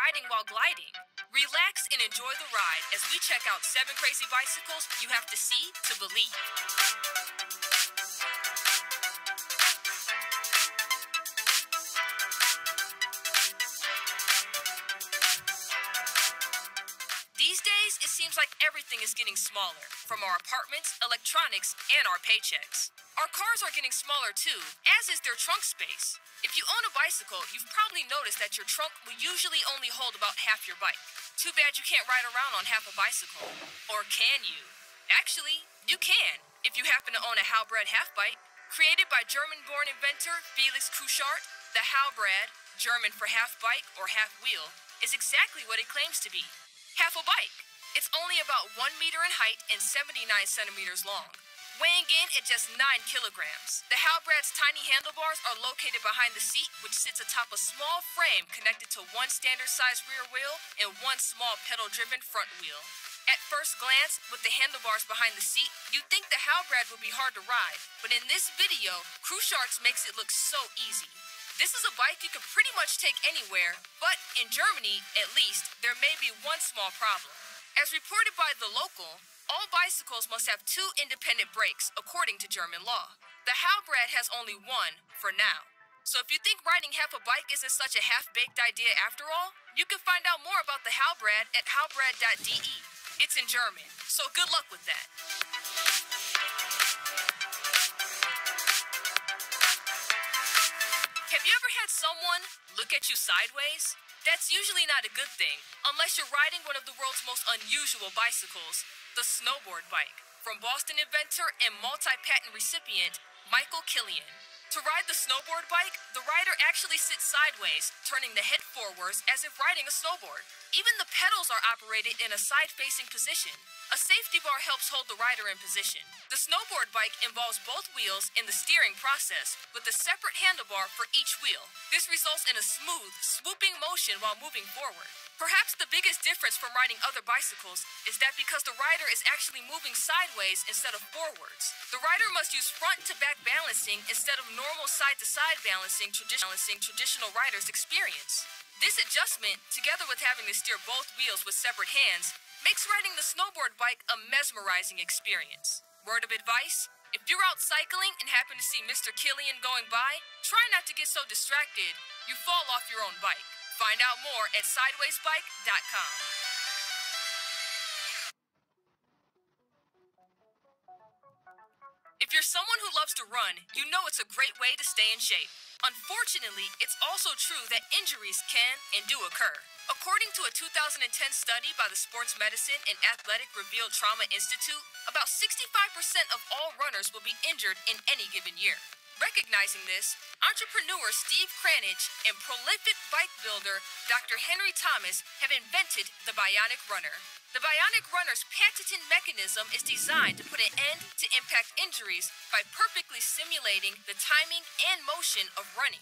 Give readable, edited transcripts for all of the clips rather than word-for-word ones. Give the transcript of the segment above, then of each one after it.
riding while gliding. Relax and enjoy the ride as we check out 7 crazy bicycles you have to see to believe. These days, it seems like everything is getting smaller, from our apartments, electronics, and our paychecks. Our cars are getting smaller too, as is their trunk space. If you own a bicycle, you've probably noticed that your trunk will usually only hold about half your bike. Too bad you can't ride around on half a bicycle. Or can you? Actually, you can, if you happen to own a Halbrad half bike. Created by German-born inventor Felix Kuchart, the Halbrad, German for half bike or half wheel, is exactly what it claims to be. Half a bike. It's only about 1 meter in height and 79 centimeters long, weighing in at just 9 kilograms. The Halbrad's tiny handlebars are located behind the seat, which sits atop a small frame connected to one standard-sized rear wheel and one small pedal-driven front wheel. At first glance, with the handlebars behind the seat, you'd think the Halbrad would be hard to ride, but in this video, Kuchart's makes it look so easy. This is a bike you can pretty much take anywhere, but in Germany, at least, there may be one small problem. As reported by The Local, all bicycles must have 2 independent brakes, according to German law. The Halbrad has only one, for now. So if you think riding half a bike isn't such a half-baked idea after all, you can find out more about the Halbrad at halbrad.de. It's in German, so good luck with that. Have you ever had someone look at you sideways? That's usually not a good thing, unless you're riding one of the world's most unusual bicycles, the snowboard bike, from Boston inventor and multi-patent recipient Michael Killian. To ride the snowboard bike, the rider actually sits sideways, turning the head forwards as if riding a snowboard. Even the pedals are operated in a side-facing position. A safety bar helps hold the rider in position. The snowboard bike involves both wheels in the steering process, with a separate handlebar for each wheel. This results in a smooth, swooping motion while moving forward. Perhaps the biggest difference from riding other bicycles is that because the rider is actually moving sideways instead of forwards, the rider must use front-to-back balancing instead of normal side-to-side balancing traditional riders experience. This adjustment, together with having to steer both wheels with separate hands, makes riding the snowboard bike a mesmerizing experience. Word of advice? If you're out cycling and happen to see Mr. Killian going by, try not to get so distracted you fall off your own bike. Find out more at sidewaysbike.com. If you're someone who loves to run, you know it's a great way to stay in shape. Unfortunately, it's also true that injuries can and do occur. According to a 2010 study by the Sports Medicine and Athletic Revealed Trauma Institute, about 65% of all runners will be injured in any given year. Recognizing this, entrepreneur Steve Kranich and prolific bike builder Dr. Henry Thomas have invented the Bionic Runner. The Bionic Runner's patented mechanism is designed to put an end to impact injuries by perfectly simulating the timing and motion of running.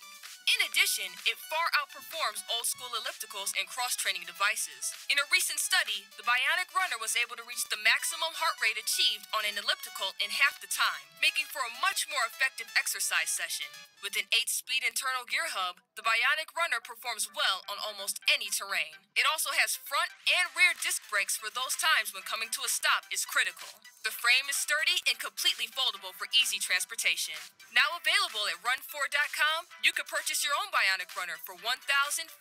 In addition, it far outperforms old-school ellipticals and cross-training devices. In a recent study, the Bionic Runner was able to reach the maximum heart rate achieved on an elliptical in half the time, making for a much more effective exercise session. With an 8-speed internal gear hub, the Bionic Runner performs well on almost any terrain. It also has front and rear disc brakes for those times when coming to a stop is critical. The frame is sturdy and completely foldable for easy transportation. Now available at run4.com, you can purchase your own Bionic Runner for $1,490.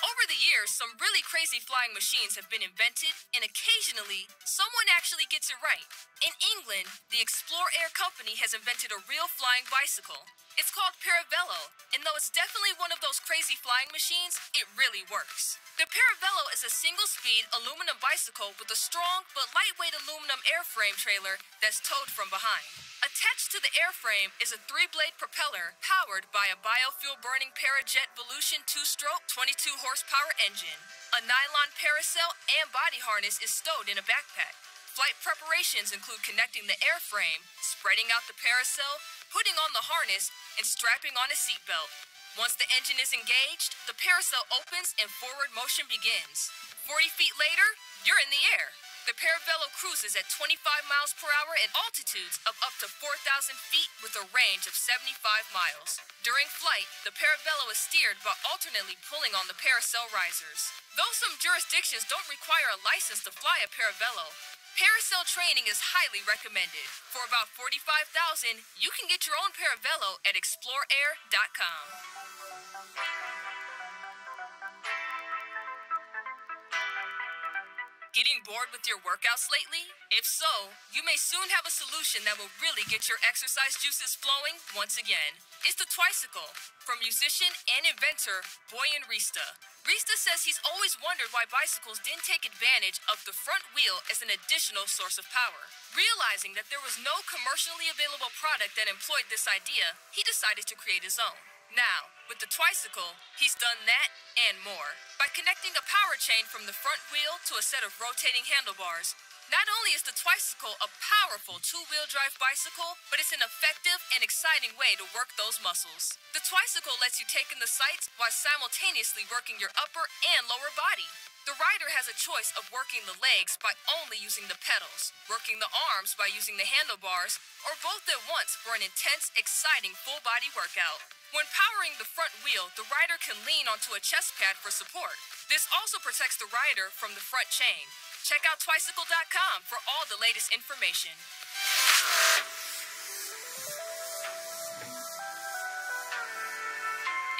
Over the years, some really crazy flying machines have been invented, and occasionally, someone actually gets it right. In England, the Explore Air company has invented a real flying bicycle. It's called Paravello, and though it's definitely one of those crazy flying machines, it really works. The Paravello is a single-speed aluminum bicycle with a strong but lightweight aluminum airframe trailer that's towed from behind. Attached to the airframe is a 3-blade propeller powered by a biofuel-burning Parajet Volution 2-stroke 22-horsepower engine. A nylon parasail and body harness is stowed in a backpack. Flight preparations include connecting the airframe, spreading out the parasail, putting on the harness, and strapping on a seatbelt. Once the engine is engaged, the parasail opens and forward motion begins. 40 feet later, you're in the air. The Paravello cruises at 25 miles per hour at altitudes of up to 4,000 feet with a range of 75 miles. During flight, the Paravello is steered by alternately pulling on the parasail risers. Though some jurisdictions don't require a license to fly a Paravello, parasail training is highly recommended. For about $45,000, you can get your own Paravello at exploreair.com. Getting bored with your workouts lately? If so, you may soon have a solution that will really get your exercise juices flowing once again. It's the Twicycle, from musician and inventor Boyan Rista. Rista says he's always wondered why bicycles didn't take advantage of the front wheel as an additional source of power. Realizing that there was no commercially available product that employed this idea, he decided to create his own. Now, with the Twicycle, he's done that and more. By connecting a power chain from the front wheel to a set of rotating handlebars, not only is the Twicycle a powerful two-wheel drive bicycle, but it's an effective and exciting way to work those muscles. The Twicycle lets you take in the sights while simultaneously working your upper and lower body. The rider has a choice of working the legs by only using the pedals, working the arms by using the handlebars, or both at once for an intense, exciting full-body workout. When powering the front wheel, the rider can lean onto a chest pad for support. This also protects the rider from the front chain. Check out Twicycle.com for all the latest information.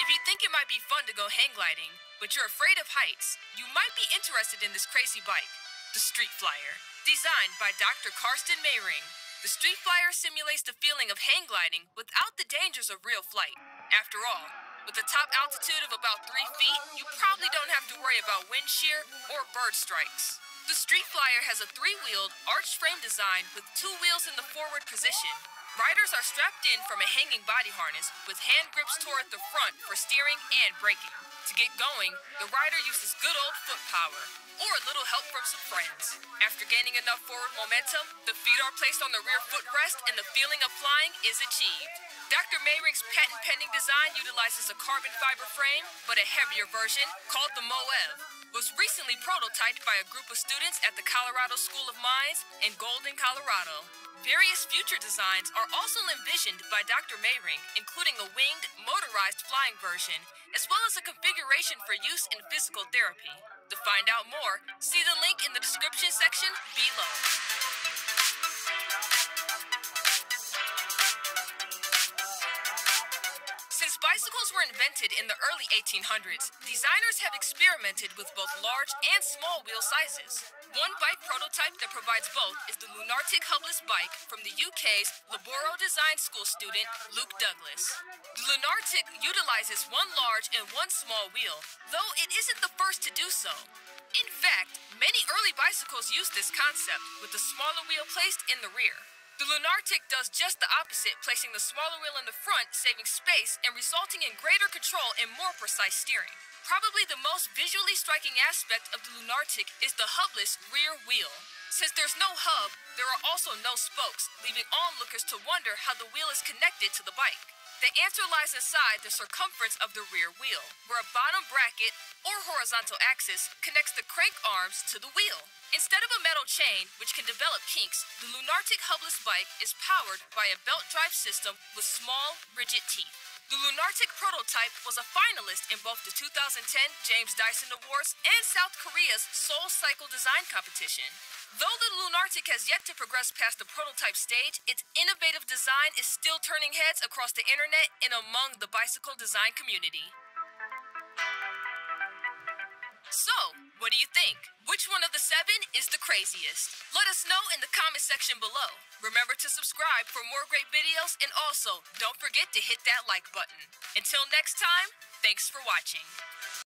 If you think it might be fun to go hang gliding, but you're afraid of heights, you might be interested in this crazy bike, the Street Flyer. Designed by Dr. Karsten Mayring, the Street Flyer simulates the feeling of hang gliding without the dangers of real flight. After all, with a top altitude of about 3 feet, you probably don't have to worry about wind shear or bird strikes. The Street Flyer has a 3-wheeled, arched frame design with 2 wheels in the forward position. Riders are strapped in from a hanging body harness with hand grips toward the front for steering and braking. To get going, the rider uses good old foot power, or a little help from some friends. After gaining enough forward momentum, the feet are placed on the rear footrest and the feeling of flying is achieved. Dr. Mayring's patent-pending design utilizes a carbon fiber frame, but a heavier version, called the Moev, was recently prototyped by a group of students at the Colorado School of Mines in Golden, Colorado. Various future designs are also envisioned by Dr. Mayring, including a winged, motorized flying version, as well as a configuration for use in physical therapy. To find out more, see the link in the description section below. Since bicycles were invented in the early 1800s, designers have experimented with both large and small wheel sizes. One bike prototype that provides both is the Lunartic Hubless bike from the UK's Loughborough Design School student, Luke Douglas. The Lunartic utilizes one large and one small wheel, though it isn't the first to do so. In fact, many early bicycles used this concept, with the smaller wheel placed in the rear. The Lunartic does just the opposite, placing the smaller wheel in the front, saving space and resulting in greater control and more precise steering. Probably the most visually striking aspect of the Lunartic is the hubless rear wheel. Since there's no hub, there are also no spokes, leaving onlookers to wonder how the wheel is connected to the bike. The answer lies inside the circumference of the rear wheel, where a bottom bracket or horizontal axis connects the crank arms to the wheel. Instead of a metal chain, which can develop kinks, the Lunartic Hubless bike is powered by a belt drive system with small, rigid teeth. The Lunartic prototype was a finalist in both the 2010 James Dyson Awards and South Korea's Seoul Cycle Design Competition. Though the Lunartic has yet to progress past the prototype stage, its innovative design is still turning heads across the internet and among the bicycle design community. So, what do you think? Which one of the 7 is the craziest? Let us know in the comment section below. Remember to subscribe for more great videos, and also, don't forget to hit that like button. Until next time, thanks for watching.